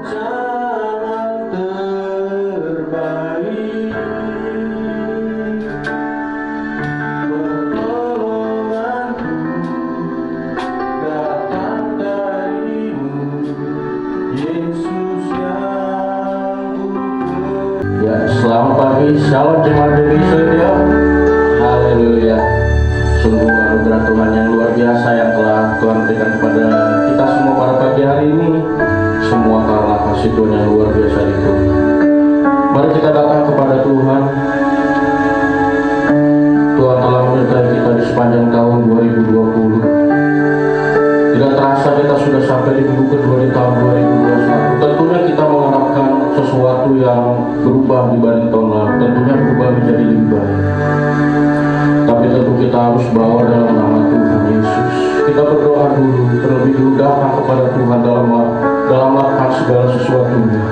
jalan terbaik, pertolonganku datang darimu, Yesus yang ku. Ya, selamat pagi, shalom jemaat Dewi Sedia. Haleluya. Sungguh anugerah Tuhan yang luar biasa yang telah Tuhan berikan kepada kita semua pada pagi hari ini. Semua karena kasih Tuhan yang luar biasa itu. Mari kita datang kepada Tuhan. Tuhan telah menyertai kita di sepanjang tahun 2020. Tidak terasa kita sudah sampai di minggu kedua di tahun 2021. Tentunya kita mengharapkan sesuatu yang berubah dibanding tahun lalu. Tentunya berubah menjadi lebih baik. Tapi tentu kita harus bawa dalam nama Tuhan Yesus. Kita berdoa dulu, terlebih dulu datang kepada Tuhan dalam melakukan segala sesuatunya.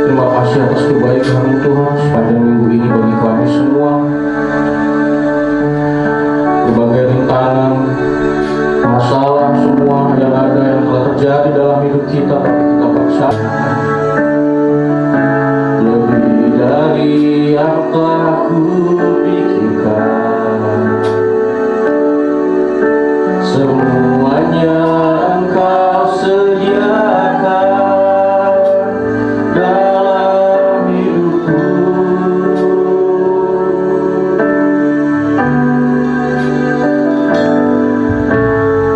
Terima kasih atas kebaikan Tuhan sepanjang minggu ini bagi kami semua. Berbagai rintangan, masalah semua yang ada yang telah terjadi dalam hidup kita, tapi kita percaya lebih dari yang telah kupikirkan, semuanya Engkau sediakan dalam hidupku.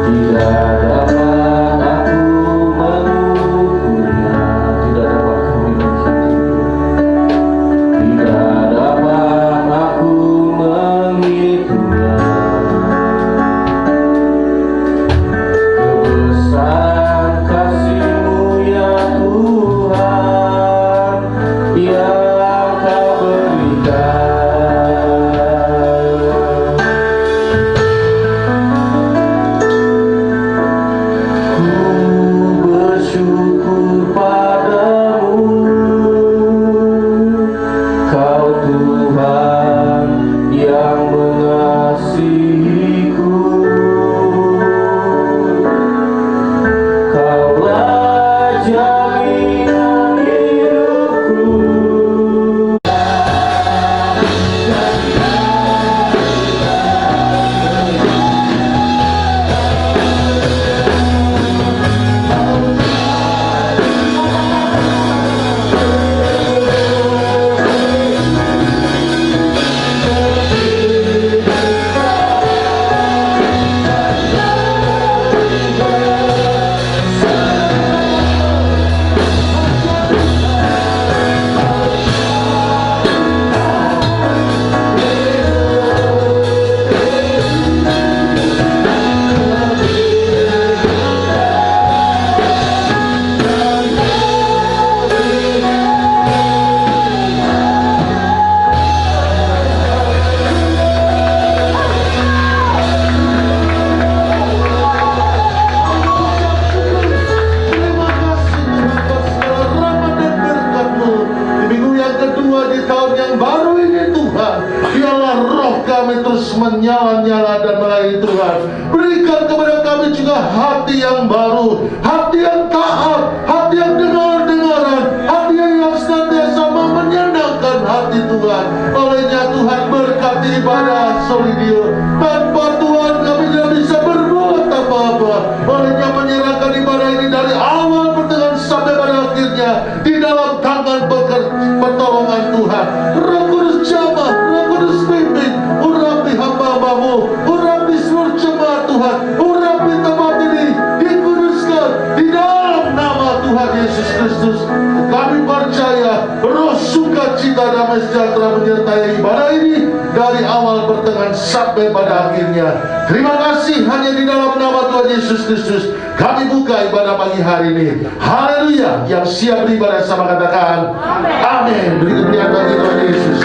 Tidak dapat aku mengukurnya, tidak dapat kami menghitung, tidak dapat aku menghitungnya. Kebesaran kasih-Mu ya Tuhan yang Kau berikan. Ku bersyukur padamu, Kau Tuhan yang mengasihiku. Kaulah jaminan hidupku. Menyala-nyala dan melayani Tuhan. Berikan kepada kami juga hati yang baru, hati yang taat, hati yang dengar-dengaran, hati yang senantiasa menyenangkan hati Tuhan. Olehnya Tuhan berkati ibadah Solidio. Tanpa Tuhan kami tidak bisa berbuat apa-apa. Olehnya menyerahkan ibadah ini dari awal pertengahan sampai pada akhirnya di dalam tangan pertolongan Tuhan. Roh Kudus jamah, Roh Kudus pimpin, urapi hamba-Mu, urapi seluruh jemaat Tuhan, urapi tempat ini, dikuduskan di dalam nama Tuhan Yesus Kristus. Kami percaya roh sukacita damai sejahtera menyertai ibadah ini dari awal pertengahan sampai pada akhirnya. Terima kasih, hanya di dalam nama Tuhan Yesus Kristus kami buka ibadah pagi hari ini. Haleluya. Yang siap beribadah sama katakan amin. Beri kemuliaan bagi Tuhan Yesus.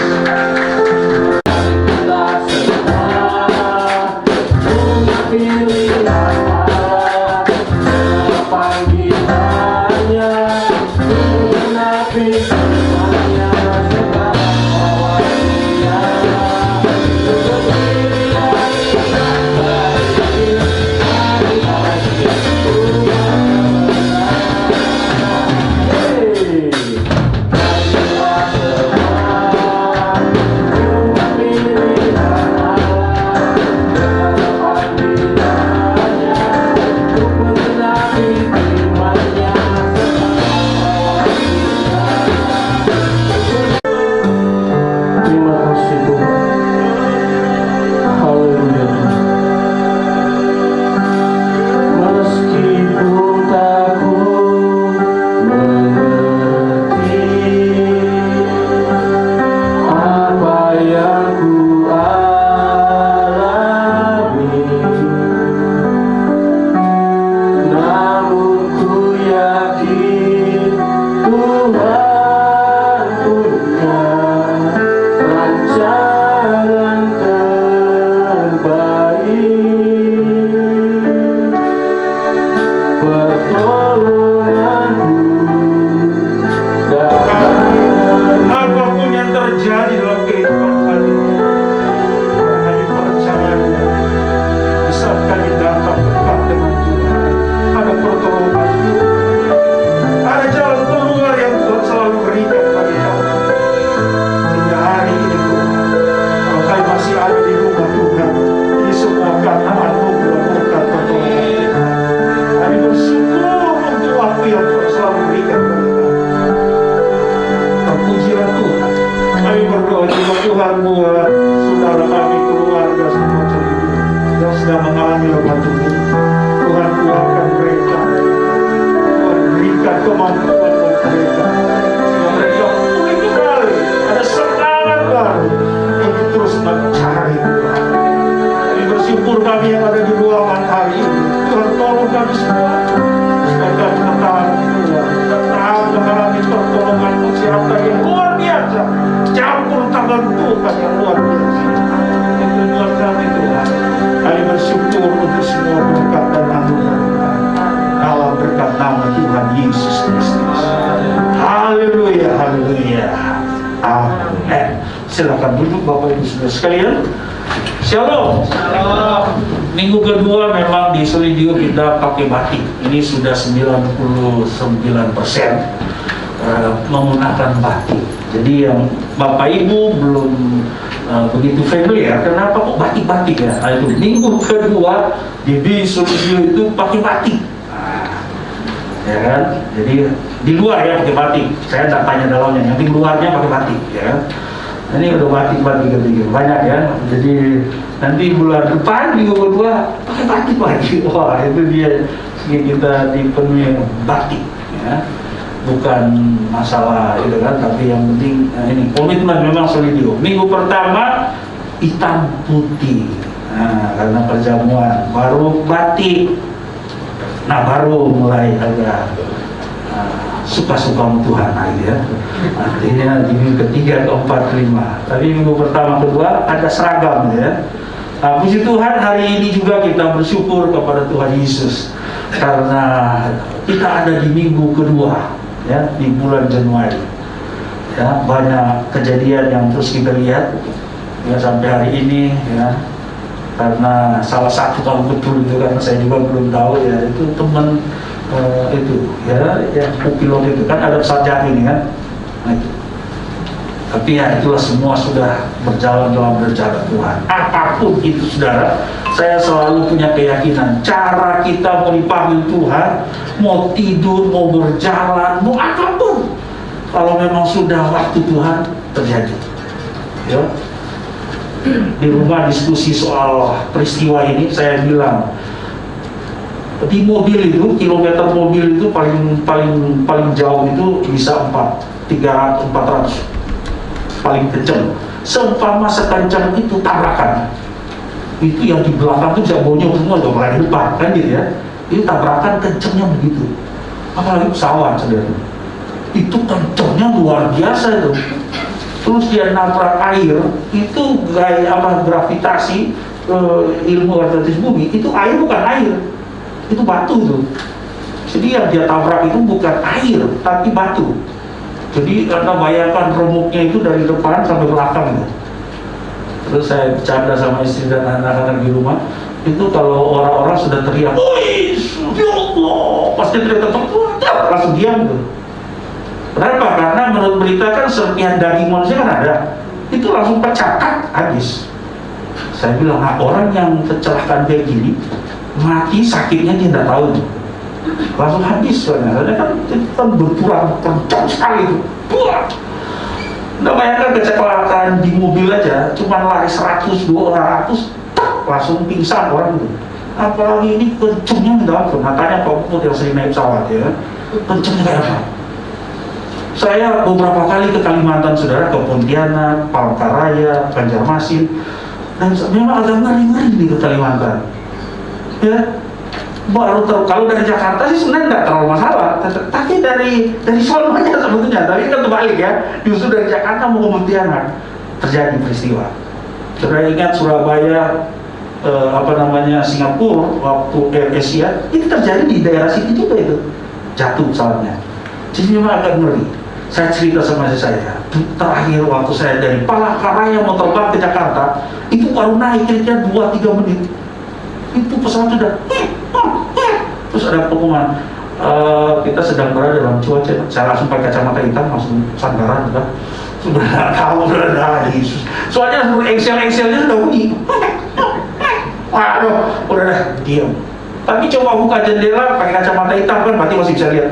Apapun yang terjadi dalam kehidupan kami, kami percaya di saat kami datang dekat dengan Tuhan, ada pertolongan Tuhan, ada jalan keluar yang Tuhan selalu berikan bagi kami. Hingga hari ini Tuhan, kalau kami masih ada di rumah Tuhan, ini semua karena anugerah berkat pertolongan Tuhan. Kami bersyukur untuk waktu yang Tuhan selalu berikan kepada kami. Terpujilah Tuhan. Kami berdoa juga Tuhan buat saudara kami, keluarga semua yang sedang mengalami lemah tubuh. Tuhan kuatkan mereka. Tuhan berikan kemampuan buat mereka. Sehingga mereka pulih kembali. Ada semangat baru untuk terus mencari Tuhan. Kami bersyukur kami yang ada di ruangan hari ini. Tuhan tolong kami semua. Supaya kami bertahan Tuhan. Tetap mengalami pertolongan kesehatan yang luar biasa. Campur tangan Tuhan yang luar biasa. Itu buat kami Tuhan. Kami bersyukur untuk semua berkat dan anugerah Tuhan. Dalam berkat nama Tuhan Yesus Kristus. Haleluya, haleluya. Amin. Silakan duduk Bapak Ibu Saudara sekalian. Shalom. Minggu kedua memang di Solidio kita pakai batik. Ini sudah 99% menggunakan batik. Jadi yang Bapak Ibu belum begitu familiar, kenapa kok batik-batik ya? Nah, itu minggu kedua di Solidio itu pakai batik. Ya kan? Jadi di luar ya pakai batik. Saya tidak tanya dalamnya, yang di luarnya pakai batik ya. Ini udah batik-batik ketiga banyak ya. Jadi nanti bulan depan minggu kedua pakai batik lagi. Wah itu dia kita dipenuhi batik ya. Bukan masalah itu kan, tapi yang penting ini komitmen memang Solidio. Minggu pertama hitam putih. Nah, karena perjamuan baru batik. Nah baru mulai agak suka-suka Tuhan lagi ya. Artinya di minggu ketiga, keempat, kelima. Tapi minggu pertama, kedua ada seragam ya. Nah, puji Tuhan hari ini juga kita bersyukur kepada Tuhan Yesus karena kita ada di minggu kedua ya di bulan Januari. Ya, banyak kejadian yang terus kita lihat ya sampai hari ini ya. Karena salah satu kalau betul itu kan saya juga belum tahu ya, itu teman itu ya yang pilot itu kan ada pesawat jatuh ini kan. Nah, itu. Tapi ya itulah semua sudah berjalan dalam rencana Tuhan. Apapun itu saudara, saya selalu punya keyakinan cara kita mau dipanggil Tuhan, mau tidur, mau berjalan, mau apapun, kalau memang sudah waktu Tuhan terjadi ya. Di rumah diskusi soal peristiwa ini, saya bilang di mobil itu, kilometer mobil itu paling jauh itu bisa 300-400 paling kencang. Seumpama sekencang itu tabrakan, itu yang di belakang itu bisa bonyok semua, udah mulai depan kan gitu ya. Itu tabrakan kencangnya begitu, apalagi pesawat saudara, itu kencangnya luar biasa itu. Terus dia nabrak air, itu gaya gravitasi, ilmu gravitasi bumi, itu air bukan air, itu batu tuh. Jadi yang dia tabrak itu bukan air, tapi batu. Jadi karena bayangkan remuknya itu dari depan sampai belakang gitu. Terus saya bercanda sama istri dan anak-anak di rumah, itu kalau orang-orang sudah teriak, "Wih, ya Allah!" Pasti teriak langsung diam gitu. Kenapa? Karena menurut berita kan serpihan daging manusia kan ada, itu langsung pecah kan, habis. Saya bilang, orang yang kecelakaan kayak gini mati sakitnya dia tidak tahu, langsung habis soalnya kan berkurang kencang sekali itu. Buah. Nggak bayangkan kecelakaan di mobil aja, cuma lari 100-200, langsung pingsan orang itu. Apalagi ini kencangnya tidak, matanya Pak Puput yang sering naik pesawat ya, kencangnya kayak apa? Saya beberapa kali ke Kalimantan saudara, ke Pontianak, Palangkaraya, Banjarmasin, dan memang agak ngeri-ngeri di Kalimantan. Ya, baru kalau dari Jakarta sih sebenarnya nggak terlalu masalah, tapi dari sononya sebetulnya, tapi kan terbalik ya, justru dari Jakarta mau ke Pontianak terjadi peristiwa. Saudara ingat Surabaya Singapura waktu Air Asia itu terjadi di daerah situ juga itu jatuh pesawatnya. Jadi memang agak ngeri. Saya cerita sama istri saya, terakhir waktu saya dari Palangkaraya mau terbang ke Jakarta, itu baru naik kira-kira 2-3 menit. Itu pesawat sudah terus ada pengumuman, kita sedang berada dalam cuaca. Saya langsung pakai kacamata hitam, langsung sandaran sudah nggak tahu, sudah lagi. Soalnya Excel-nya sudah bunyi. Waduh, udah diam. Tapi coba buka jendela pakai kacamata hitam kan berarti masih bisa lihat.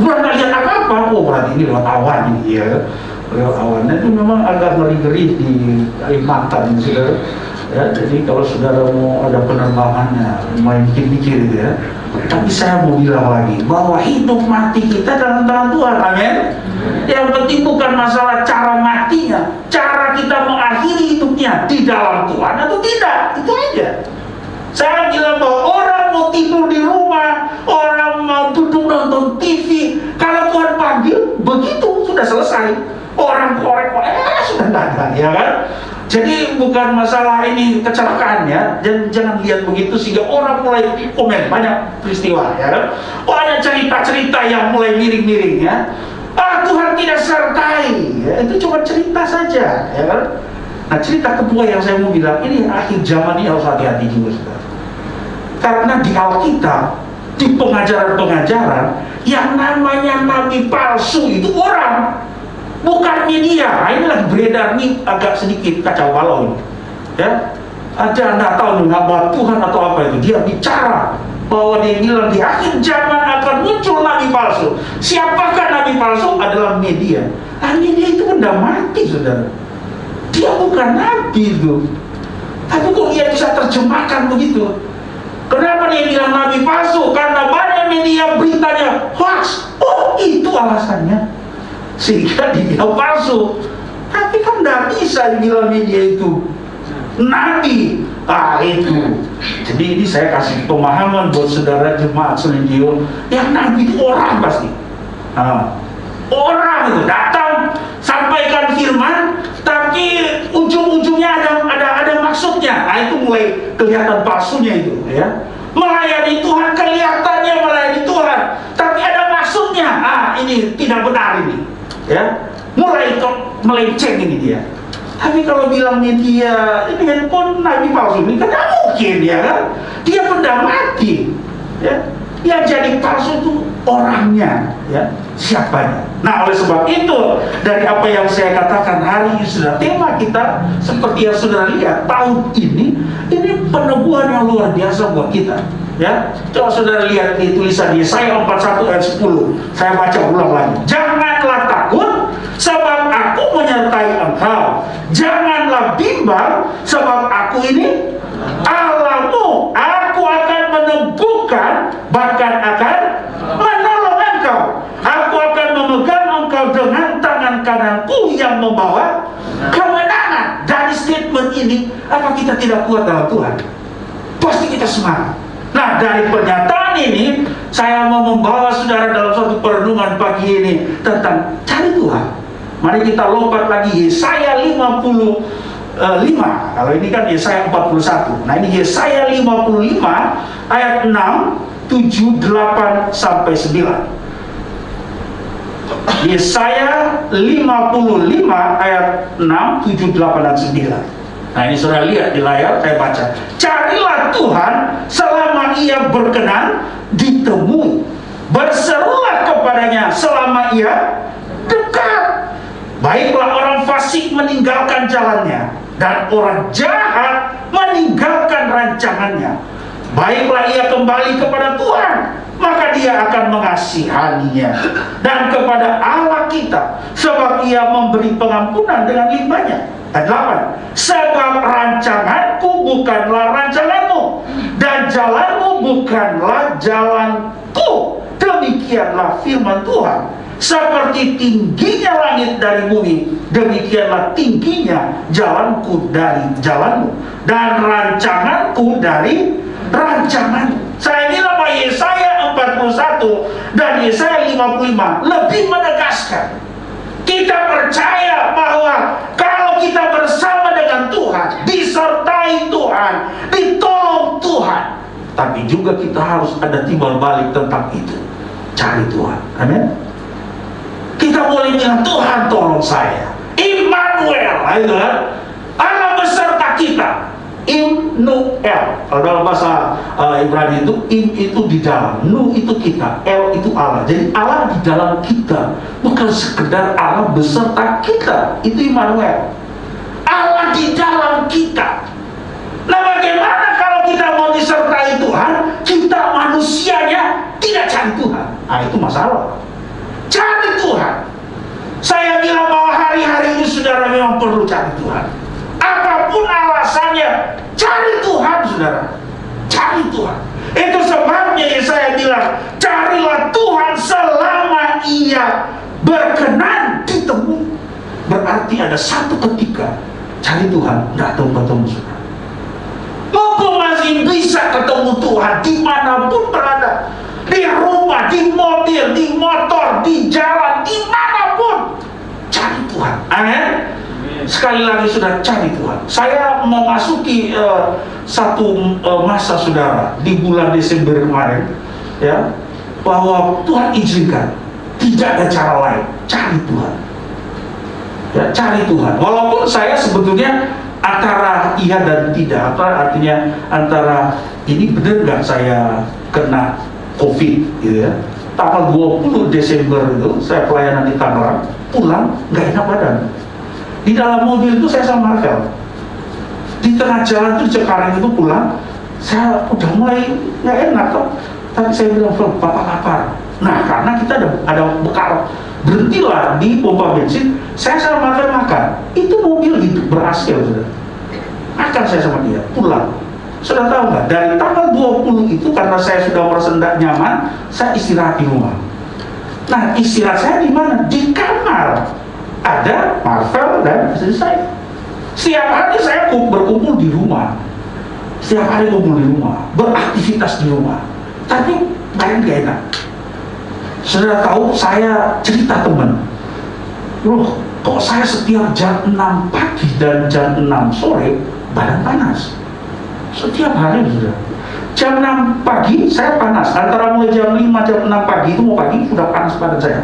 Udah nggak lihat apa-apa. Oh berarti ini lewat awan ini ya. Lewat awan itu memang agak ngeri-ngeri di Kalimantan, saudara. Ya, jadi kalau saudara mau ada penerbangannya, main mikir-mikir gitu ya. Tapi saya mau bilang lagi bahwa hidup mati kita dalam tangan Tuhan, amin. Yang penting bukan masalah cara matinya, cara kita mengakhiri hidupnya di dalam Tuhan atau tidak, itu aja. Saya bilang bahwa orang mau tidur di rumah, orang mau duduk nonton TV, kalau Tuhan panggil, begitu sudah selesai. Orang korek-korek, sudah tidak ada, ya kan? Jadi bukan masalah ini kecelakaan ya, jangan lihat begitu sehingga orang mulai komen banyak peristiwa ya kan, banyak cerita-cerita yang mulai miring-miring ya. Tuhan tidak sertai, ya, itu cuma cerita saja ya kan. Nah cerita kedua yang saya mau bilang ini akhir zaman ini harus hati-hati juga saudara. Karena di Alkitab, di pengajaran-pengajaran yang namanya nabi palsu itu orang, bukan media. Nah, ini lagi beredar nih agak sedikit kacau balau ini. Ya, ada nggak tahu nggak Tuhan atau apa itu. Dia bicara bahwa dia bilang di akhir zaman akan muncul nabi palsu. Siapakah nabi palsu? Adalah media. Nah, media itu benda mati, saudara. Dia bukan nabi itu. Tapi kok dia bisa terjemahkan begitu? Kenapa dia bilang nabi palsu? Karena banyak media beritanya hoax. Oh, itu alasannya. Sehingga dibilang palsu. Tapi kan tidak bisa dibilang media itu nabi. Itu. Jadi ini saya kasih pemahaman buat saudara jemaat Selindion, yang nabi itu orang pasti. Orang itu datang sampaikan firman, tapi ujung-ujungnya ada maksudnya. Itu mulai kelihatan palsunya itu ya. Melayani Tuhan kelihatannya melayani Tuhan, tapi ada maksudnya. Ini tidak benar ini. Ya, mulai melenceng ini dia. Tapi kalau bilang media ini handphone nabi palsu ini kan tidak mungkin ya kan? Dia benda mati. Ya, yang jadi palsu itu orangnya, ya, siapanya. Nah, oleh sebab itu dari apa yang saya katakan hari ini sudah tema kita seperti yang saudara lihat tahun ini peneguhan yang luar biasa buat kita. Ya, coba saudara lihat di tulisan Yesaya 41 ayat 10. Saya baca ulang lagi. Janganlah takut, sebab aku menyertai engkau. Janganlah bimbang, sebab aku ini Allahmu. Aku akan meneguhkan, bahkan akan menolong engkau. Aku akan memegang engkau dengan tangan kananku yang membawa kemenangan. Dari statement ini, apa kita tidak kuat dalam Tuhan? Pasti kita semangat. Nah, dari pernyataan ini saya mau membawa saudara dalam suatu perenungan pagi ini tentang cari Tuhan. Mari kita lompat lagi Yesaya 55. Kalau ini kan Yesaya 41. Nah, ini Yesaya 55 ayat 6, 7, 8 sampai 9. Yesaya 55 ayat 6, 7, 8 dan 9. Nah, ini saudara lihat di layar, saya baca. Carilah Tuhan selama ia berkenan ditemui. Berserulah kepadanya selama ia dekat. Baiklah orang fasik meninggalkan jalannya, dan orang jahat meninggalkan rancangannya. Baiklah ia kembali kepada Tuhan, maka dia akan mengasihaninya, dan kepada Allah kita, sebab ia memberi pengampunan dengan limpahnya. Ayat 8. Sebab rancanganku bukanlah rancanganmu, dan jalanmu bukanlah jalanku. Demikianlah firman Tuhan. Seperti tingginya langit dari bumi, demikianlah tingginya jalanku dari jalanmu, dan rancanganku dari rancanganmu. Saya bilang bahwa Yesaya 41 dan Yesaya 55 lebih menegaskan. Kita percaya bahwa kalau kita bersama dengan Tuhan, disertai Tuhan, tapi juga kita harus ada timbal balik tentang itu. Cari Tuhan. Amin. Kita boleh bilang, Tuhan tolong saya. Immanuel, itu kan? Allah beserta kita. Immanuel. Kalau dalam bahasa Ibrani itu, im itu di dalam, nu itu kita, el itu Allah. Jadi Allah di dalam kita, bukan sekedar Allah beserta kita. Itu Immanuel. Allah di dalam kita. Nah, bagaimana kalau kita mau disertai Tuhan, kita manusianya tidak cari Tuhan? Nah, itu masalah. Cari Tuhan. Saya bilang bahwa hari-hari ini saudara memang perlu cari Tuhan. Apapun alasannya, cari Tuhan, saudara. Cari Tuhan. Itu sebabnya saya bilang, carilah Tuhan selama Ia berkenan ditemui. Berarti ada satu ketika cari Tuhan nggak ketemu, saudara. Mumpung masih bisa ketemu Tuhan dimanapun berada, di rumah, di mobil, di motor, di jalan, dimanapun, cari Tuhan. Amin. Sekali lagi sudah cari Tuhan. Saya memasuki satu masa, saudara, di bulan Desember kemarin, ya, bahwa Tuhan izinkan, tidak ada cara lain, cari Tuhan. Ya, cari Tuhan. Walaupun saya sebetulnya antara iya dan tidak, artinya antara ini benar nggak saya kena COVID, gitu ya. Tanggal 20 Desember itu saya pelayanan di Tangerang, pulang nggak enak badan. Di dalam mobil itu saya sama Rafael. Di tengah jalan itu Cikarang itu pulang, saya udah mulai nggak enak kok. Tapi saya bilang, Bapak lapar. Nah, karena kita ada bekal, berhentilah di pompa bensin. Saya sama Rafael makan. Itu mobil hidup berhasil, sudah. Makan saya sama dia, pulang. Sudah tahu nggak? Dari tanggal 20 itu karena saya sudah merasa tidak nyaman, saya istirahat di rumah. Nah, istirahat saya di mana? Di kamar. Ada Marvel dan istri saya. Setiap hari saya berkumpul di rumah. Setiap hari kumpul di rumah, beraktivitas di rumah. Tapi badan gak enak. Sudah tahu, saya cerita teman. Loh, kok saya setiap jam 6 pagi dan jam 6 sore badan panas? Setiap hari sudah. Jam 6 pagi saya panas. Antara mulai jam 5 jam 6 pagi itu mau pagi sudah panas badan saya.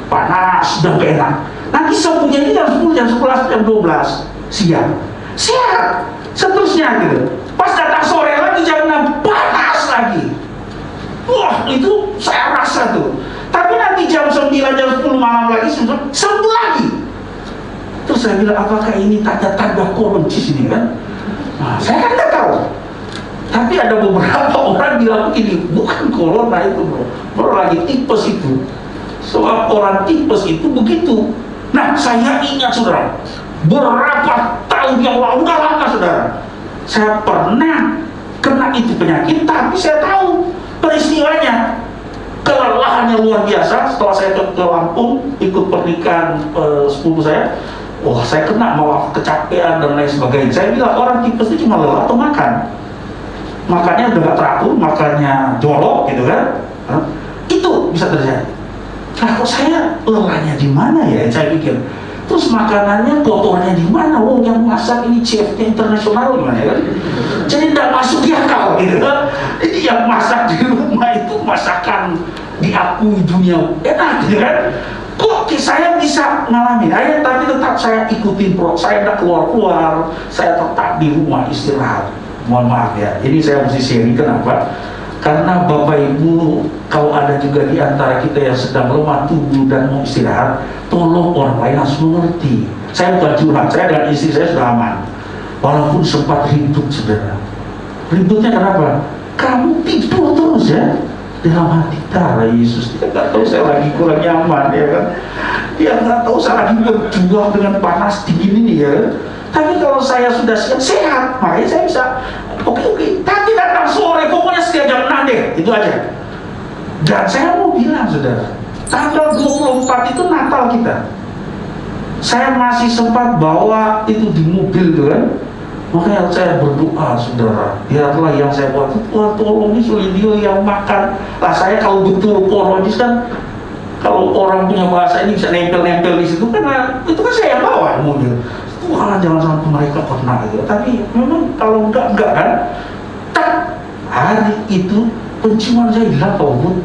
Panas, sudah gak enak. Nanti sembuhnya ini jam 10, jam 11, jam 12 siang. Sehat. Seterusnya gitu. Pas datang sore lagi jam 6 panas lagi. Wah, itu saya rasa tuh. Tapi nanti jam 9, jam 10 malam lagi sembuh lagi. Terus saya bilang, apakah ini tanda-tanda koroncis ini kan? Nah, saya kan nggak tahu. Tapi ada beberapa orang bilang begini, bukan corona itu bro lagi tipes itu. Sebab orang tipes itu begitu. Nah, saya ingat, saudara, berapa tahun yang lalu, udah lama, saudara, saya pernah kena itu penyakit, tapi saya tahu peristiwanya. Kelelahannya luar biasa. Setelah saya ke Lampung ikut pernikahan sepupu saya, wah, saya kena, malah kecapean dan lain sebagainya. Saya bilang orang tipes itu cuma lelah atau makan. Makannya udah gak teratur, makannya jorok gitu kan. Itu bisa terjadi. Nah, kok saya lelahnya di mana ya? Saya pikir. Terus makanannya kotornya di mana? Wong yang masak ini chefnya internasional gimana ya kan? Jadi tidak masuk di akal gitu kan. Jadi yang masak di rumah itu masakan diakui dunia enak gitu kan. Kok saya bisa ngalamin? Tapi tetap saya ikutin saya tidak keluar-keluar, saya tetap di rumah istirahat. Mohon maaf ya, ini saya mesti sharing. Kenapa? Karena Bapak Ibu, kalau ada juga di antara kita yang sedang lemah tubuh dan mau istirahat, tolong orang lain harus mengerti. Saya bukan curhat, saya dan istri saya sudah aman. Walaupun sempat ribut, saudara. Ributnya kenapa? Kamu tidur terus ya. Dalam hati, darah Yesus, dia nggak tahu saya lagi kurang nyaman, ya kan? Dia nggak tahu saya lagi berjuang dengan panas dingin ini, ya. Tapi kalau saya sudah siap, sehat, makanya saya bisa oke. Tapi datang sore, pokoknya setiap jam 6 deh, itu aja. Dan saya mau bilang, saudara, tanggal 24 itu Natal kita. Saya masih sempat bawa itu di mobil tuh kan. Makanya saya berdoa, saudara, biarlah yang saya buat itu, Tuhan tolong ini Sulidio yang makan. Lah saya kalau betul koronis kan, kalau orang punya bahasa ini bisa nempel-nempel di situ, karena itu kan saya yang bawa mobil. Tuhan jangan sampai mereka kena gitu. Tapi memang kalau enggak kan, tak Hari itu penciuman saya hilang Pak Bud.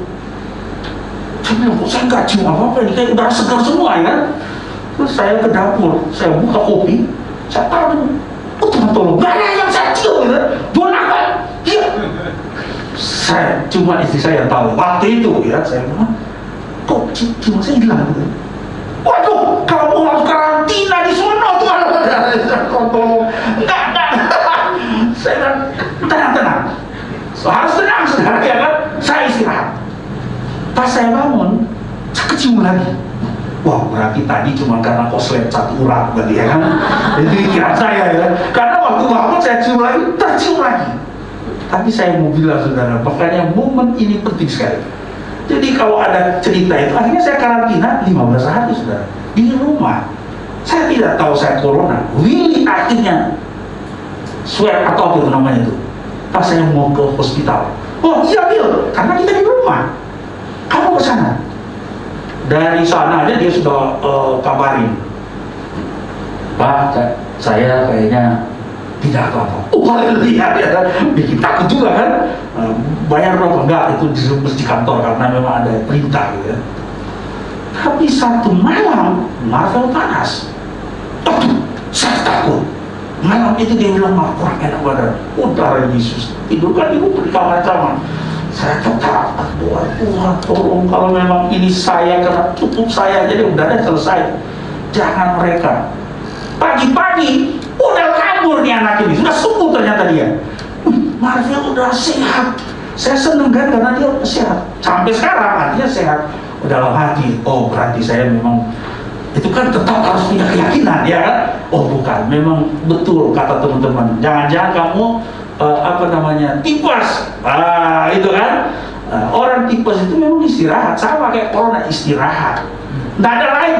Saya bilang, kok saya nggak cium apa-apa ini, kayak udara segar semua ya kan. Terus saya ke dapur, saya buka kopi, saya taruh, oh Tuhan tolong, nggak ada yang saya cium ya, buat apa? Iya. Saya cuma istri saya yang tahu waktu itu ya, saya bilang, kok ciuman saya hilang gitu. Waduh, kalau mau harus karantina di sono tuh, tolong, enggak. Saya bilang, tenang. Harus tenang saudara ya kan, saya istirahat. Pas saya bangun, saya kecium lagi. Wah, berarti tadi cuma karena koslet satu urat berarti ya kan. Itu pikiran saya ya. Karena waktu bangun saya cium lagi, tercium lagi. Tapi saya mau bilang saudara, makanya momen ini penting sekali. Jadi kalau ada cerita itu, akhirnya saya karantina 15 hari saudara di rumah. Saya tidak tahu saya corona. Willy akhirnya swab atau apa itu namanya itu. Pas saya mau ke hospital, oh iya Bill, karena kita di rumah. Kamu ke sana. Dari sana aja dia sudah kabarin, Pak, saya kayaknya tidak apa-apa. Oh haleluya, ya, bikin takut juga kan. Bayar berapa? Enggak, itu di kantor karena memang ada perintah gitu ya. Tapi satu malam, Marvel panas. Aduh, saya takut. Malam itu dia bilang, kurang enak badan. Udara Yesus, tidur kan di kamar sama. Saya tetap, Tuhan tolong, kalau memang ini saya, karena cukup saya, jadi udah deh selesai. Jangan mereka. Pagi-pagi, udah kabur nih anak ini, sudah sembuh ternyata dia. Marvel udah sehat. Saya seneng kan, karena dia udah sehat. Sampai sekarang, artinya sehat. Udah dalam hati, oh berarti saya memang, itu kan tetap harus punya keyakinan ya kan? Oh bukan, memang betul kata teman-teman. Jangan-jangan kamu tipes. Itu kan. Orang tipes itu memang istirahat, sama kayak corona, istirahat. Nggak ada lain.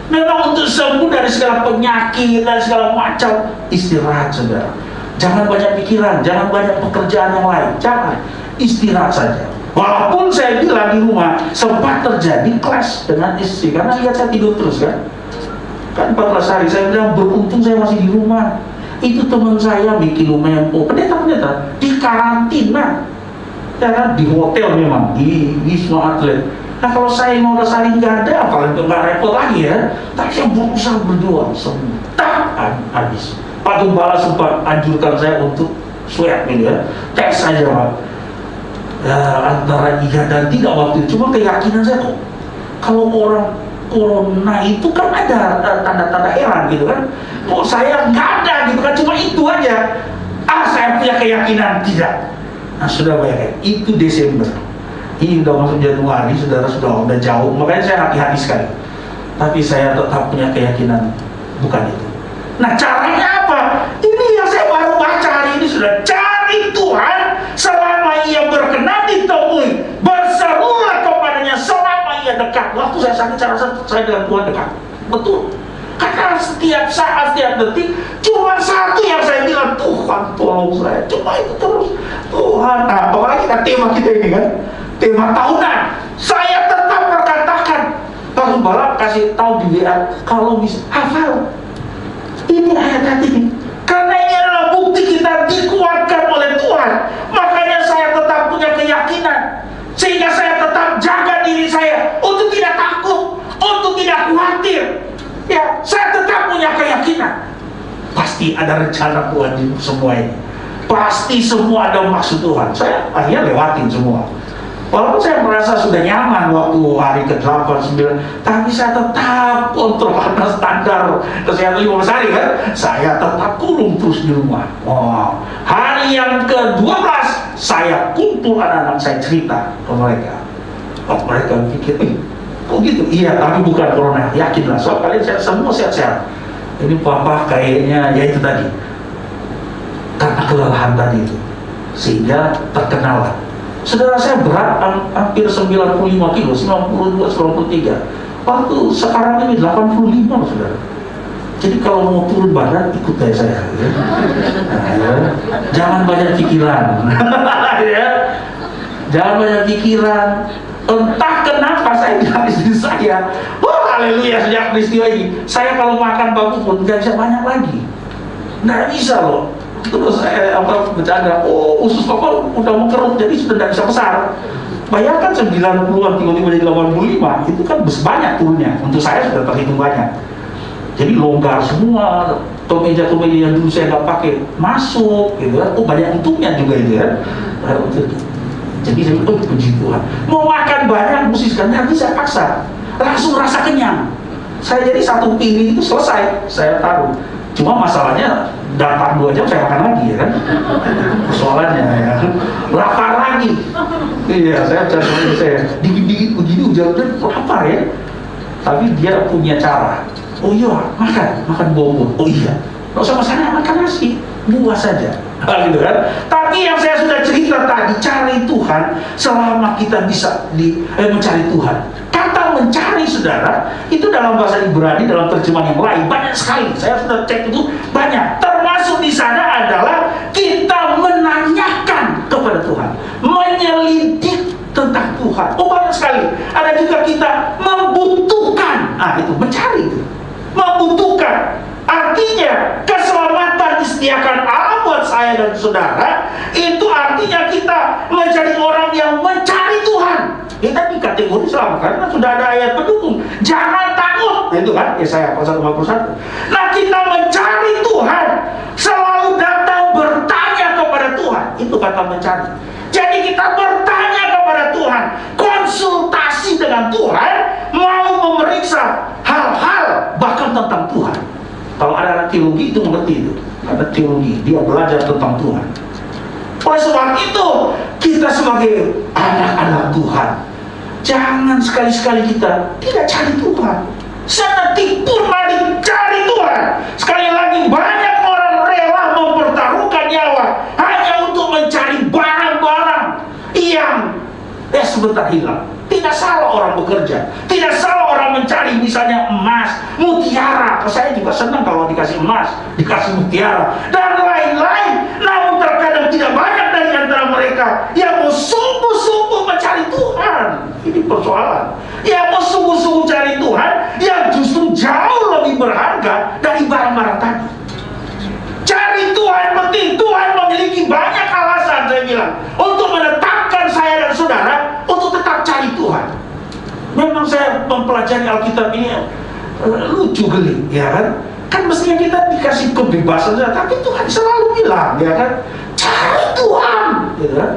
Memang untuk sembuh dari segala penyakit dan segala macam, istirahat saudara. Jangan banyak pikiran, jangan banyak pekerjaan yang lain. Jangan, istirahat saja. Walaupun saya bilang di rumah sempat terjadi clash dengan istri karena lihat saya tidur terus kan 14 hari. Saya bilang beruntung saya masih di rumah. Itu teman saya bikin lumayan pendeta di karantina ya kan, di hotel memang di Wisma Atlet. Nah kalau saya mau ke Sari nggak ada, apalagi nggak repot lagi ya. Tapi saya berusaha berjuang sempat habis. Pak Gembala sempat anjurkan saya untuk swab gitu ya, tes saja Pak. Antara iya dan tidak waktu itu, cuma keyakinan saya kok kalau orang corona itu kan ada tanda-tanda heran gitu kan, kok saya nggak ada gitu kan, cuma itu aja. Saya punya keyakinan tidak. Nah sudah bayangkan, itu Desember, ini udah masuk Januari, saudara sudah jauh, makanya saya hati-hati sekali. Tapi saya tetap punya keyakinan bukan itu. Nah caranya apa? Ini yang saya baru baca hari ini, sudah cari Tuhan selama ia berkenan ditemui, berserulah kepadanya selama ia dekat. Waktu saya sakit, saya dengan Tuhan dekat, betul. Karena setiap saat, setiap detik, cuma satu yang saya bilang, Tuhan tolong saya. Cuma itu terus, Tuhan. Nah, apalagi kita tema kita ini kan, tema tahunan. Saya tetap berkatakan, Pak Gembala kasih tahu di WA, kalau bisa hafal ini ayat ini, karena ini adalah bukti kita dikuatkan oleh Tuhan. Makanya saya tetap punya keyakinan, sehingga saya tetap jaga diri saya untuk tidak takut, untuk tidak khawatir. Ya, saya tetap punya keyakinan. Pasti ada rencana Tuhan di semua ini. Pasti semua ada maksud Tuhan. Saya akhirnya lewatin semua. Walaupun saya merasa sudah nyaman waktu hari ke-8, 9, tapi saya tetap kontrol karena standar kesehatan 15 hari kan. Saya tetap kurung terus di rumah. Hari yang ke-12 saya kumpul anak-anak saya, cerita ke mereka. Mereka pikir, kok gitu? Iya, tapi bukan corona, yakinlah. Soal kalian semua sehat-sehat. Ini papa kayaknya ya itu tadi, karena kelelahan tadi itu, sehingga terkenal. Saudara, saya berat hampir 95 kilo, 92, 93. Waktu sekarang ini 85 saudara. Jadi kalau mau turun badan, ikut kayak saya ya. Jangan banyak pikiran. Ya. Jangan banyak pikiran. Entah kenapa saya bilang istri saya, haleluya, sejak peristiwa ini saya kalau makan bagus pun nggak bisa banyak lagi, nggak bisa loh. Terus saya bercanda, usus papa udah mengkerut, jadi sudah tidak bisa besar. Bayangkan 90-an tiba-tiba jadi 85, itu kan banyak turunnya. Untuk saya sudah terhitung banyak. Jadi longgar semua, tomeja yang dulu saya nggak pakai masuk, gitu kan. Oh, banyak untungnya juga itu kan. Jadi saya bilang, puji Tuhan. Mau makan banyak, mesti sekarang nanti saya paksa, langsung rasa kenyang. Saya jadi satu piring itu selesai, saya taruh. Cuma masalahnya dapat 2 jam saya makan lagi ya kan. Persoalannya ya. Lapar lagi. Iya, saya dikit-dikit begini udah lapar ya. Tapi dia punya cara. Oh iya, makan buah-buah. Oh iya, nggak usah masalah makan nasi, buah saja. Gitu kan? Tapi yang saya sudah cerita tadi, cari Tuhan selama kita bisa mencari Tuhan. Kata mencari, saudara, itu dalam bahasa Ibrani, dalam terjemahan yang lain banyak sekali. Saya sudah cek itu banyak. Termasuk di sana adalah kita menanyakan kepada Tuhan, menyelidik tentang Tuhan. Oh, banyak sekali. Ada juga kita membutuhkan. Itu mencari itu. Membutuhkan. Artinya keselamatan disediakan Allah buat saya dan saudara. Itu artinya kita menjadi orang yang mencari Tuhan. Kita di kategori selamat karena sudah ada ayat pendukung. Jangan takut. Itu kan Yesaya 1:51. Nah, kita mencari Tuhan, selalu datang bertanya kepada Tuhan. Itu kata mencari. Jadi kita bertanya kepada Tuhan, konsultasi dengan Tuhan, mau memeriksa hal-hal bahkan tentang Tuhan. Kalau ada anak teologi itu mengerti itu. Ada teologi, dia belajar tentang Tuhan. Oleh sebab itu, kita sebagai anak-anak Tuhan, jangan sekali-sekali kita tidak cari Tuhan. Sedetik pun mari cari Tuhan. Sekali lagi, banyak orang rela mempertaruhkan nyawa hanya untuk mencari barang-barang yang sebentar hilang. Tidak salah orang bekerja, tidak salah orang mencari misalnya emas, mutiara. Saya juga senang kalau dikasih emas, dikasih mutiara dan lain-lain. Namun terkadang tidak banyak dari antara mereka yang mau sungguh-sungguh mencari Tuhan. Ini persoalan. Yang mau sungguh-sungguh cari Tuhan, yang justru jauh lebih berharga dari barang-barang tadi. Cari Tuhan penting. Tuhan memiliki banyak alasan, saya bilang, untuk menetapkan saya dan saudara untuk tetap cari Tuhan. Memang saya mempelajari Alkitab ini lucu geli, ya kan? Kan mestinya kita dikasih kebebasan, tapi Tuhan selalu bilang, ya kan? Cari Tuhan, gitu kan?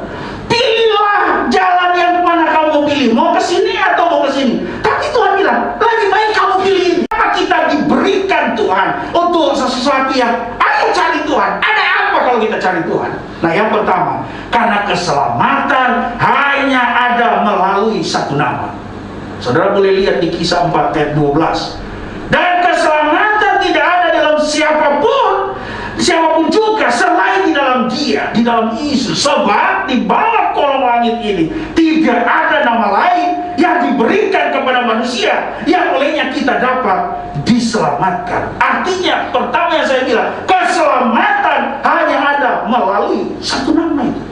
Pilihlah jalan yang mana kamu pilih, mau ke sini atau mau ke sini. Tapi Tuhan bilang, lebih baik kamu pilih ini. Apa kita diberikan Tuhan untuk sesuatu yang ayo cari Tuhan. Ada apa kalau kita cari Tuhan? Nah, yang pertama, karena keselamatan hanya ada melalui satu nama. Saudara boleh lihat di Kisah 4 ayat 12. Dan keselamatan tidak ada dalam siapapun juga selain di dalam Dia, di dalam Yesus. Sebab di bawah kolong langit ini tidak ada nama lain yang diberikan kepada manusia yang olehnya kita dapat diselamatkan. Artinya, pertama yang saya bilang, keselamatan hanya ada melalui satu nama itu,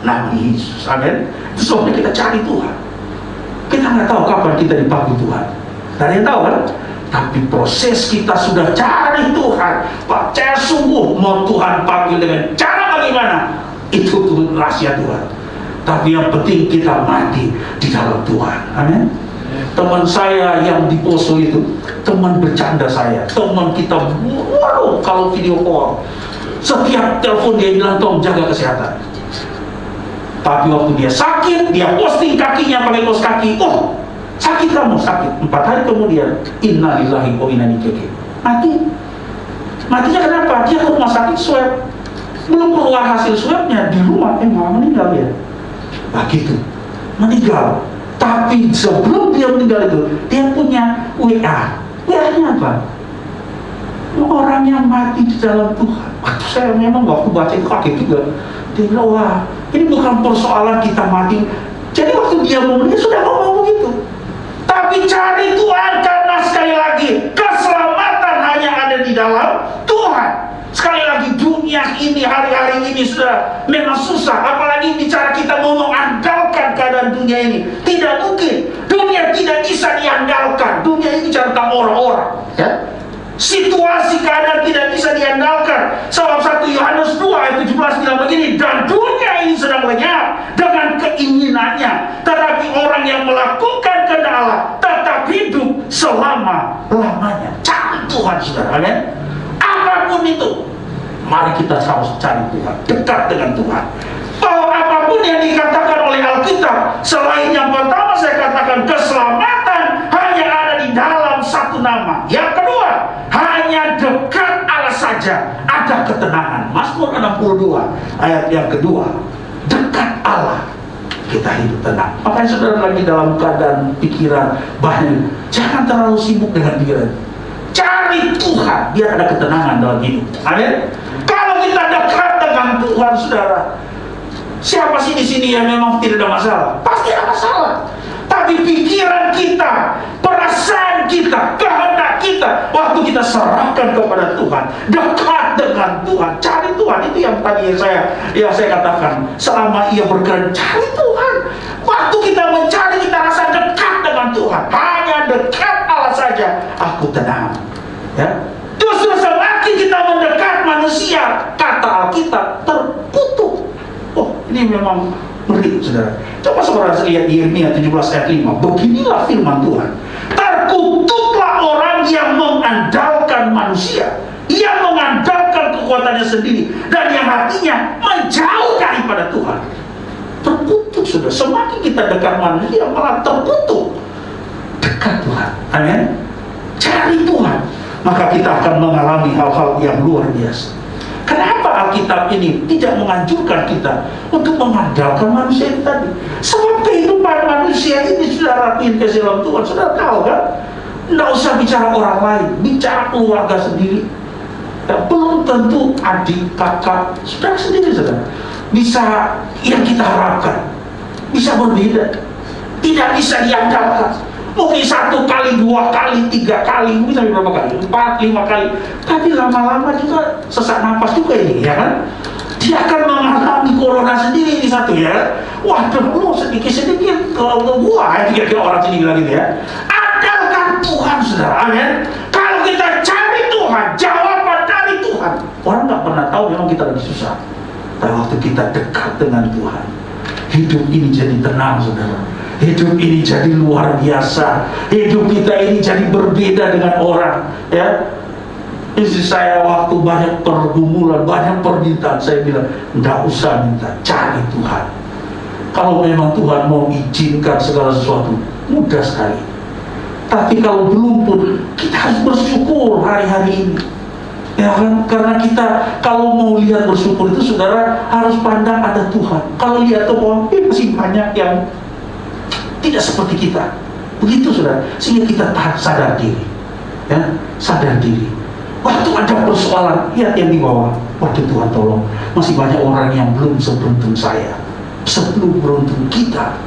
nama Yesus. Amin. Itu sebabnya kita cari Tuhan. Kita nggak tahu kapan kita dipanggil Tuhan. Tidak ada yang tahu kan? Tapi proses kita sudah cari Tuhan, percaya sungguh mau Tuhan panggil dengan cara bagaimana, itu rahasia Tuhan. Tapi yang penting kita mati di dalam Tuhan. Amin. Teman saya yang di Poso itu, teman bercanda saya, teman kita, waduh, kalau video call, setiap telepon dia bilang, tolong jaga kesehatan. Tapi waktu dia sakit, dia posting kakinya pakai kaos kaki. Oh, sakit kamu, sakit. 4 hari kemudian, innalillahi wa inna ilaihi raji'un. Mati. Matinya kenapa? Dia ke rumah sakit swab. Belum keluar hasil swabnya, di rumah malah meninggal dia. Begitu, meninggal. Tapi sebelum dia meninggal itu, dia punya WA. WA-nya apa? Orang yang mati di dalam Tuhan. Waktu saya memang waktu baca itu kaget juga. Dia bilang, wah, ini bukan persoalan kita mati. Jadi waktu dia mau meninggal sudah ngomong begitu. Tapi cari Tuhan, karena sekali lagi keselamatan hanya ada di dalam Tuhan. Sekali lagi dunia ini, hari-hari ini sudah memang susah. Apalagi bicara kita mau mengandalkan keadaan dunia ini. Tidak mungkin. Dunia tidak bisa diandalkan. Dunia ini bicara tentang orang-orang, ya. Situasi keadaan tidak bisa diandalkan. Sebab 1 Yohanes 2 ayat 17 bilang begini, dan dunia ini selama-lamanya. Cari Tuhan, saudara. Amin. Apapun itu, mari kita harus cari Tuhan, dekat dengan Tuhan. Bahwa apapun yang dikatakan oleh Alkitab, selain yang pertama saya katakan, keselamatan hanya ada di dalam satu nama. Yang kedua, hanya dekat Allah saja ada ketenangan. Mazmur 62 ayat yang kedua, dekat Allah kita hidup tenang. Makanya saudara lagi dalam keadaan pikiran banyak, jangan terlalu sibuk dengan pikiran. Cari Tuhan, biar ada ketenangan dalam hidup. Amin. Kalau kita dekat dengan Tuhan, saudara, siapa sih di sini yang memang tidak ada masalah? Pasti ada masalah. Tapi pikiran kita, perasaan kita, kehendak kita, waktu kita serahkan kepada Tuhan, dekat dengan Tuhan, cari Tuhan. Itu yang tadi yang saya katakan, selama ia bergerak, cari Tuhan. Waktu kita mencari, kita rasa dekat dengan Tuhan. Hanya dekat Allah saja aku tenang. Ya, justru semakin kita mendekat manusia, kata Alkitab, terkutuk. Oh, ini memang ngeri, saudara. Coba saudara lihat di Yeremia 17 ayat 5. Beginilah firman Tuhan. Terkutuklah orang yang mengandalkan manusia, yang mengandalkan kekuatannya sendiri, dan yang hatinya menjauh daripada Tuhan. Terkutuk, saudara. Semakin kita dekat manusia, malah terkutuk. Dekat Tuhan. Amin. Cari Tuhan, maka kita akan mengalami hal-hal yang luar biasa. Kenapa Alkitab ini tidak menganjurkan kita untuk mengandalkan manusia itu tadi? Sebab kehidupan manusia ini sudah rapiin ke dalam Tuhan. Sudah tahu kan? Tidak usah bicara orang lain, bicara keluarga sendiri. Ya, belum tentu adik, kakak, saudara sendiri, saudara. Bisa yang kita harapkan, bisa berbeda, tidak bisa diandalkan. Mungkin 1 kali, 2 kali, 3 kali, mungkin sampai berapa kali? 4, 5 kali. Tapi lama-lama juga sesak napas juga ini, ya kan? Dia akan mengalami corona sendiri ini satu, ya. Waduh, lu sedikit-sedikit kalau gua, kira-kira orang sini bilang gitu, ya. Andalkan Tuhan, saudara, amin. Kalau kita cari Tuhan, jawaban dari Tuhan. Orang nggak pernah tahu memang kita lagi susah. Tapi waktu kita dekat dengan Tuhan, hidup ini jadi tenang, saudara. Hidup ini jadi luar biasa. Hidup kita ini jadi berbeda dengan orang, ya. Istri saya waktu banyak pergumulan, banyak permintaan, saya bilang, enggak usah minta, cari Tuhan. Kalau memang Tuhan mau izinkan segala sesuatu, mudah sekali. Tapi kalau belum pun, kita harus bersyukur hari-hari ini. Ya kan? Karena kita kalau mau lihat bersyukur itu, saudara, harus pandang ada Tuhan. Kalau lihat tuh, masih banyak yang tidak seperti kita, begitu, saudara. Sehingga kita sadar diri, ya, sadar diri. Waktu ada persoalan, lihat yang di bawah. Waduh, Tuhan tolong, masih banyak orang yang belum seberuntung saya, sebelum beruntung kita.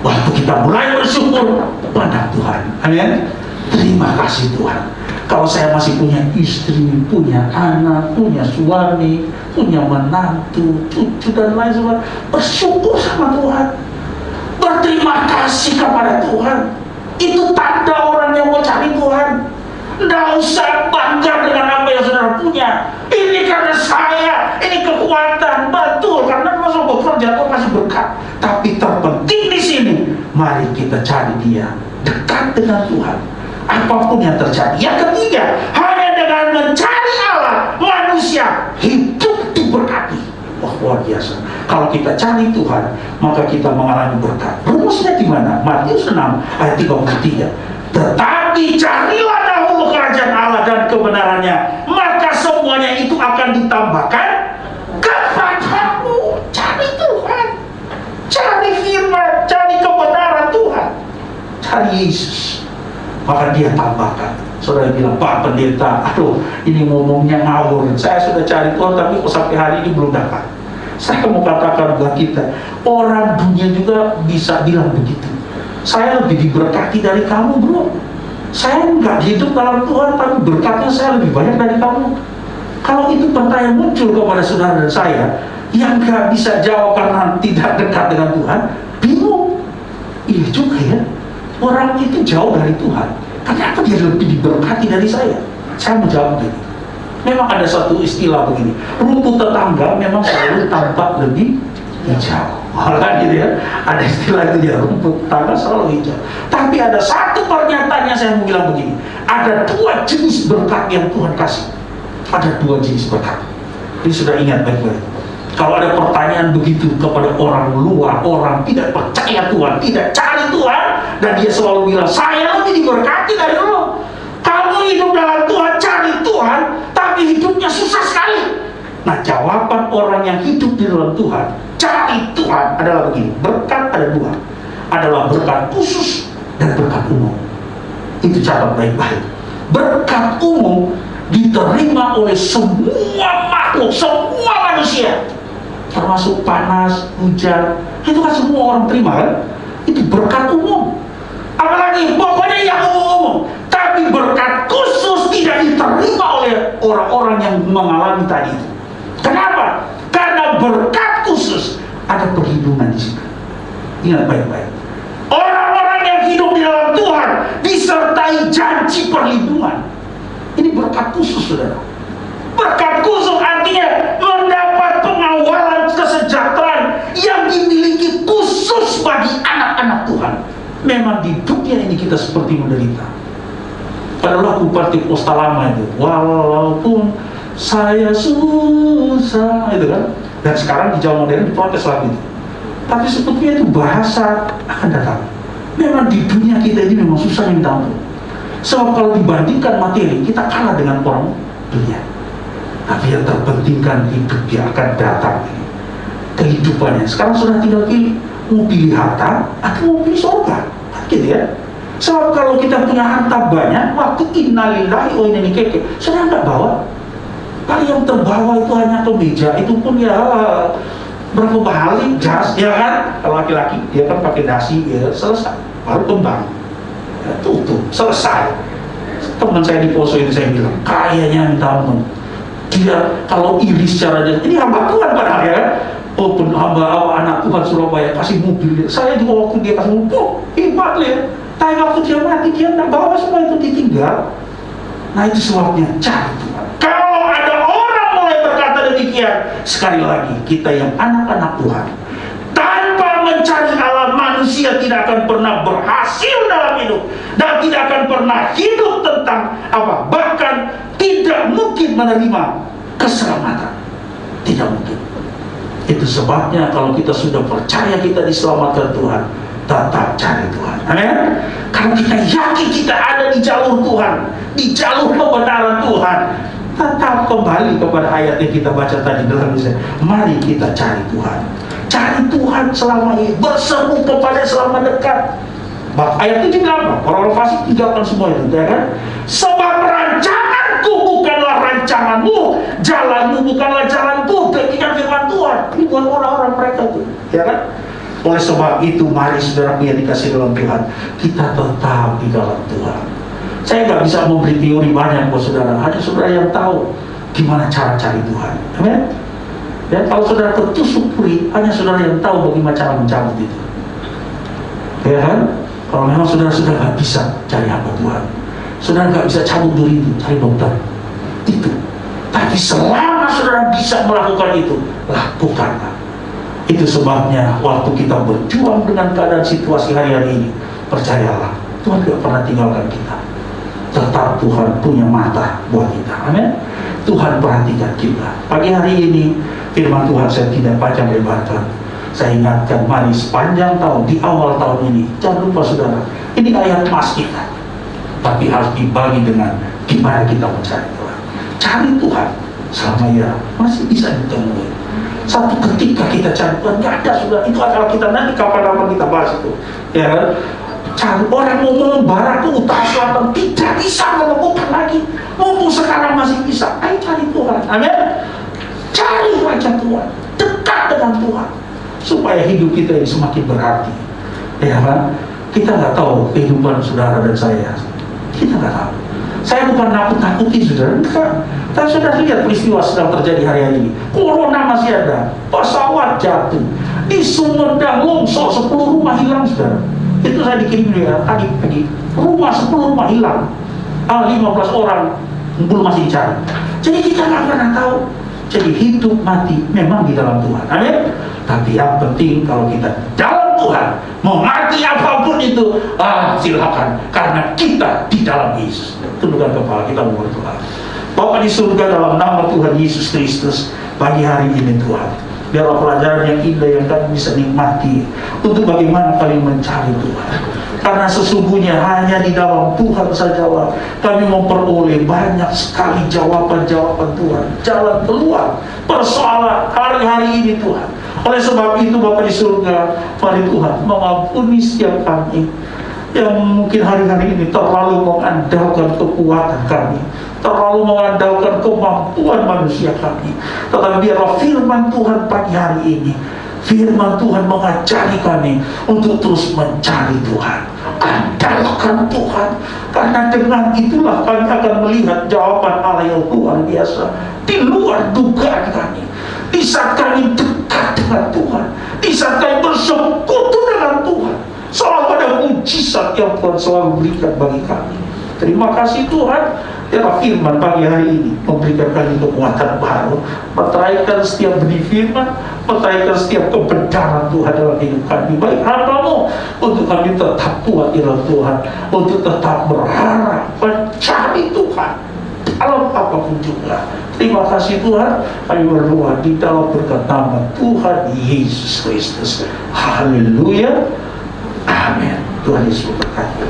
Waktu kita mulai bersyukur, pandang Tuhan, amin. Terima kasih Tuhan. Kalau saya masih punya istri, punya anak, punya suami, punya menantu, cucu dan lain sebagainya, bersyukur sama Tuhan. Berterima kasih kepada Tuhan. Itu tanda orang yang mau cari Tuhan. Tidak usah bangga dengan apa yang saudara punya. Ini karena saya, ini kekuatan, betul. Karena masa bekerja itu masih berkat. Tapi terpenting di sini, mari kita cari Dia, dekat dengan Tuhan. Apapun yang terjadi. Yang ketiga, hanya dengan mencari Allah, manusia hidup diberkati. Wah, luar biasa. Kalau kita cari Tuhan, maka kita mengalami berkat. Rumusnya di mana? Matius 6 ayat 33. Tetapi carilah dahulu kerajaan Allah dan kebenarannya, maka semuanya itu akan ditambahkan kepadamu. Cari Tuhan, cari firman, cari kebenaran Tuhan, cari Yesus, maka Dia tambahkan. Saudara bilang, Pak Pendeta, aduh, ini ngomongnya ngawur. Saya sudah cari Tuhan, tapi kok sampai hari ini belum dapat. Saya mau katakan buat kita, orang dunia juga bisa bilang begitu. Saya lebih diberkati dari kamu, bro. Saya nggak hidup dalam Tuhan, tapi berkatnya saya lebih banyak dari kamu. Kalau itu pertanyaan muncul kepada saudara dan saya, yang nggak bisa jawab karena tidak dekat dengan Tuhan, bingung. Iya juga ya, orang itu jauh dari Tuhan. Kenapa dia lebih diberkati dari saya? Saya menjawab begini. Memang ada satu istilah begini, rumput tetangga memang selalu tampak lebih hijau. Malah gitu ya, ada istilah itu ya, rumput tetangga selalu hijau. Tapi ada satu pernyataannya saya mau bilang begini, ada dua jenis berkat yang Tuhan kasih. Ada dua jenis berkat. Ini sudah ingat baik-baik. Kalau ada pertanyaan begitu kepada orang luar, orang tidak percaya Tuhan, tidak cari Tuhan, dan dia selalu bilang, saya lebih diberkati dari lo. Kamu hidup dalam Tuhan, cari Tuhan, tapi hidupnya susah sekali. Nah, jawaban orang yang hidup di dalam Tuhan, cari Tuhan adalah begini, berkat ada dua. Adalah berkat khusus dan berkat umum. Itu catat baik-baik. Berkat umum diterima oleh semua makhluk, semua manusia, termasuk panas, hujan, itu kan semua orang terima kan? Itu berkat umum. Apalagi pokoknya yang umum. Tapi berkat khusus tidak diterima oleh orang-orang yang mengalami tadi itu. Kenapa? Karena berkat khusus ada perlindungan di situ. Ingat baik-baik. Orang-orang yang hidup di dalam Tuhan disertai janji perlindungan. Ini berkat khusus, saudara. Berkat khusus artinya mendapat pengawalan kesejahteraan yang dimiliki khusus bagi anak-anak Tuhan. Memang di dunia ini kita seperti menderita. Pada lagu Pentakosta lama itu, walaupun saya susah, itu kan. Dan sekarang di zaman modern diprotes lagu itu. Tapi sebetulnya itu bahasa akan datang. Memang di dunia kita ini memang susah yang minta ampun. Sebab kalau dibandingkan materi, kita kalah dengan orang dunia. Tapi yang terpenting kan hidup yang akan datang. Kehidupannya. Sekarang sudah tinggal pilih. Mau pilih harta atau mau pilih surga. Gitu ya. Sebab kalau kita punya harta banyak, waktu innalillahi wa inna ilaihi raji'un, sudah nggak bawa. Paling yang terbawa itu hanya kemeja, itu pun ya berapa kali jas, ya kan? Kalau laki-laki dia kan pakai dasi, ya selesai, baru kembang, ya, tutup, selesai. Teman saya di Poso itu saya bilang, kayaknya minta ampun. Dia kalau iri secara dia, ini hamba Tuhan padahal ya kan? Oh pun hamba anak Tuhan Surabaya kasih mobil. Saya juga waktu dia kasih mobil, hebat ya. Tapi waktu dia mati dia tidak bawa semua itu ditinggal. Nah itu sebabnya cari Tuhan. Kalau ada orang mulai berkata demikian, sekali lagi kita yang anak-anak Tuhan, tanpa mencari Allah, manusia tidak akan pernah berhasil dalam hidup dan tidak akan pernah hidup tentang apa, bahkan tidak mungkin menerima keselamatan. Tidak mungkin. Itu sebabnya kalau kita sudah percaya kita diselamatkan Tuhan, tetap cari Tuhan. Amin. Kalau kita yakin kita ada di jalur Tuhan, di jalur kebenaran Tuhan, tetap kembali kepada ayat yang kita baca tadi dalam Isaiah. Mari kita cari Tuhan. Cari Tuhan selama ini, berseru kepada selama dekat. Ayat 7 bilang apa? Orang fasik tinggalkan semua itu, ya kan? Sebab rancanganku bukanlah rancanganmu, jalanmu bukanlah jalanku. Demikian firman Tuhan. Ini buat orang-orang mereka itu, ya kan? Oleh sebab itu, mari saudara yang dikasih dalam Tuhan, kita tetap di dalam Tuhan. Saya nggak bisa memberi teori banyak buat saudara. Hanya saudara yang tahu gimana cara cari Tuhan. Amin. Ya, kalau saudara tertusuk puri, hanya saudara yang tahu bagaimana cara mencabut itu. Ya kan? Kalau memang saudara sudah nggak bisa cari hamba Tuhan, saudara nggak bisa cabut duri itu, cari dokter. Itu. Tapi selama saudara bisa melakukan itu, lakukanlah. Itu sebabnya waktu kita berjuang dengan keadaan situasi hari-hari ini, percayalah, Tuhan tidak pernah tinggalkan kita. Tetap Tuhan punya mata buat kita. Amin. Tuhan perhatikan kita. Pagi hari ini firman Tuhan saya tidak panjang lebarkan. Saya ingatkan, mari sepanjang tahun, di awal tahun ini, jangan lupa saudara, ini ayat emas kita. Tapi harus dibagi dengan gimana kita mencari Tuhan. Cari Tuhan selama ya masih bisa ditemui. Satu ketika kita cari Tuhan, nggak ada sudah. Itu adalah kita nanti kapan-kapan kita bahas itu. Ya kan? Cari orang mau membara ke utara selatan, tidak bisa menemukan lagi. Mumpung sekarang masih bisa. Ayo cari Tuhan. Amin. Cari wajah Tuhan, dekat dengan Tuhan, supaya hidup kita ini semakin berarti. Ya kan? Kita nggak tahu kehidupan saudara dan saya. Kita nggak tahu. Saya bukan nakut-nakuti saudara, enggak. Tapi sudah lihat peristiwa sedang terjadi hari-hari ini. Corona masih ada, pesawat jatuh, di Sumedang longsor 10 rumah hilang saudara. Itu saya dikirim ya tadi pagi. Rumah 10 rumah hilang, 15 orang belum masih dicari. Jadi kita nggak pernah tahu. Jadi hidup mati memang di dalam Tuhan. Amin. Tapi yang penting kalau kita dalam Tuhan. Mau mati apapun itu, silakan, karena kita di dalam Yesus. Tundukkan kepala kita berdoa. Bapa di surga, dalam nama Tuhan Yesus Kristus, pagi hari ini Tuhan, biarlah pelajaran yang indah yang kami bisa nikmati untuk bagaimana kami mencari Tuhan. Karena sesungguhnya hanya di dalam Tuhan sajalah kami memperoleh banyak sekali jawaban-jawaban Tuhan, jalan keluar persoalan hari-hari ini Tuhan. Oleh sebab itu Bapa di surga, mari Tuhan mengampuni setiap kami yang mungkin hari-hari ini terlalu mengandalkan kekuatan kami, terlalu mengandalkan kemampuan manusia kami. Tetapi biarlah firman Tuhan pagi hari ini, firman Tuhan mengajari kami untuk terus mencari Tuhan, andalkan Tuhan, karena dengan itulah kami akan melihat jawaban Allah yang luar biasa, di luar dugaan kami. Di saat kami dekat dengan Tuhan, di saat kami bersekutu dengan Tuhan, selalu ada mujizat yang Tuhan selalu berikan bagi kami. Terima kasih Tuhan, biarlah firman pagi hari ini memberikan kami kekuatan baru, meteraikan setiap benih firman, meteraikan setiap kebenaran Tuhan dalam hidup kami. Baik hamba-Mu, untuk kami tetap kuat di dalam Tuhan, untuk tetap berharap mencari Tuhan dalam apapun juga. Terima kasih Tuhan, kami berdoa di dalam berkat nama Tuhan Yesus Kristus. Haleluya, amin. Tuhan Yesus berkati.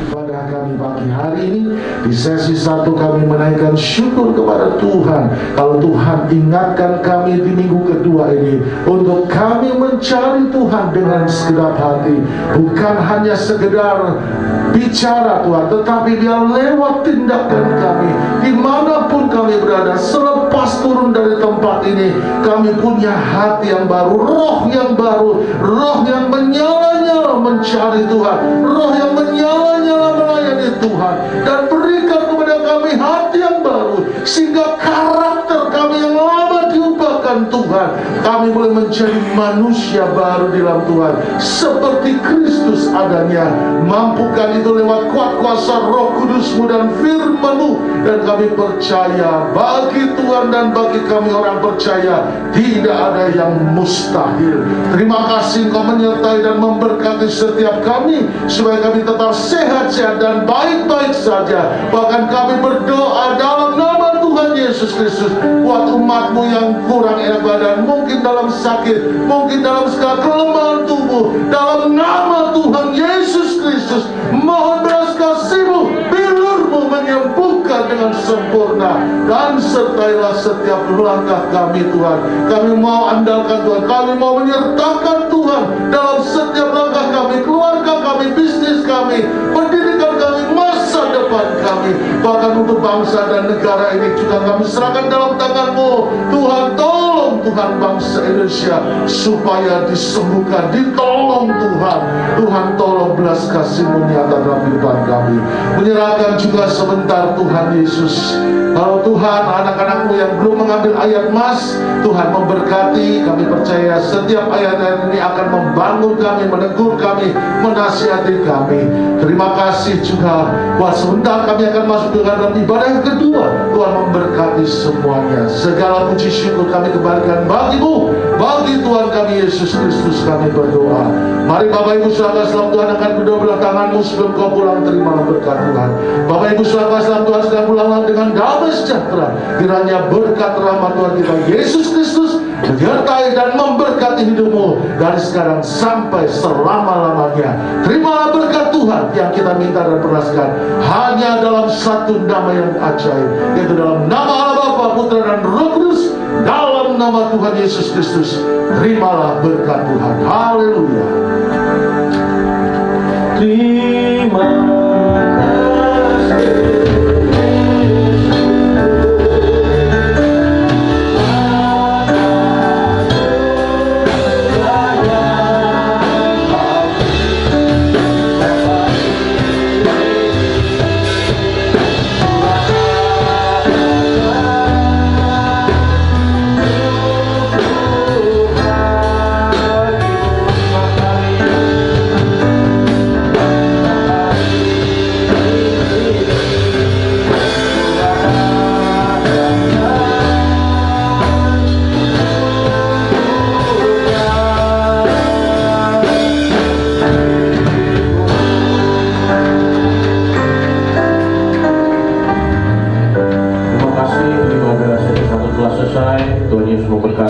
Pada kami pagi hari ini di sesi 1 kami menaikkan syukur kepada Tuhan kalau Tuhan ingatkan kami di minggu kedua ini untuk kami mencari Tuhan dengan segenap hati, bukan hanya sekedar bicara Tuhan, tetapi biar lewat tindakan kami dimanapun kami berada. Selepas turun dari tempat ini, kami punya hati yang baru, roh yang baru, roh yang menyala-nyala mencari Tuhan, roh yang menyala-nyala melayani Tuhan, dan berikan kepada kami hati yang baru, sehingga karakter kami yang lama diubahkan Tuhan, kami boleh menjadi manusia baru di dalam Tuhan, seperti Kristus adanya. Mampukan itu lewat kuat kuasa Roh Kudus-Mu dan firman-Mu, dan kami percaya bagi Tuhan dan bagi kami orang percaya tidak ada yang mustahil. Terima kasih Engkau menyertai dan memberkati setiap kami supaya kami tetap sehat-sehat dan baik-baik saja. Bahkan kami berdoa dalam nama Tuhan Yesus Kristus buat umat-Mu yang kurang enak badan, mungkin dalam sakit, mungkin dalam segala kelemahan tubuh, dalam nama Tuhan Yesus Kristus mohon belas kasih-Mu, bilur-Mu menyembuhkan dengan sempurna, dan sertailah setiap langkah kami Tuhan. Kami mau andalkan Tuhan, kami mau menyertakan Tuhan dalam setiap langkah kami, keluarga kami, bisnis kami, pendidikan kami, masa depan kami, bahkan untuk bangsa dan negara ini juga kami serahkan dalam tangan-Mu Tuhan. Tolong Tuhan bangsa Indonesia supaya disembuhkan, ditolong Tuhan. Tuhan tolong belas kasih-Mu nyata dalam kehidupan kami. Menyerahkan juga sebentar Tuhan Yesus, kalau Tuhan anak-anak-Mu yang belum mengambil ayat emas, Tuhan memberkati. Kami percaya setiap ayat-ayat ini akan membangun kami, menegur kami, menasihati kami. Terima kasih juga buat sebentar kami akan masuk ke dalam ibadah yang kedua. Tuhan memberkati semuanya. Segala puji syukur kami kembalikan bagi-Mu, bagi Tuhan kami Yesus Kristus kami berdoa. Mari Bapak Ibu saudara salam Tuhan angkat kedua belah tanganmu sebelum kau pulang, terimalah berkat Tuhan. Bapak Ibu saudara salam Tuhan sedang pulanglah dengan damai sejahtera. Kiranya berkat rahmat Tuhan kita Yesus Kristus menyertai dan memberkati hidupmu dari sekarang sampai selama-lamanya. Terimalah berkat Tuhan yang kita minta dan perlaskan hanya dalam satu nama yang ajaib, yaitu dalam nama Allah Bapa, Putra dan Roh Kudus, dalam nama Tuhan Yesus Kristus. Terimalah berkat Tuhan. Haleluya. Terima kasih.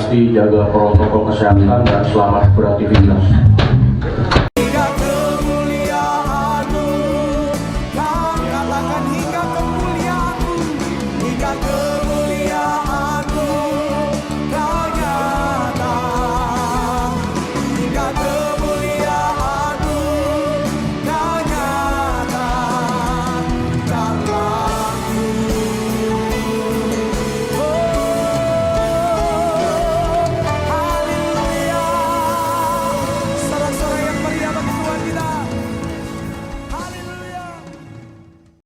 hati-hati, jaga protokol kesehatan, dan selamat beraktivitas.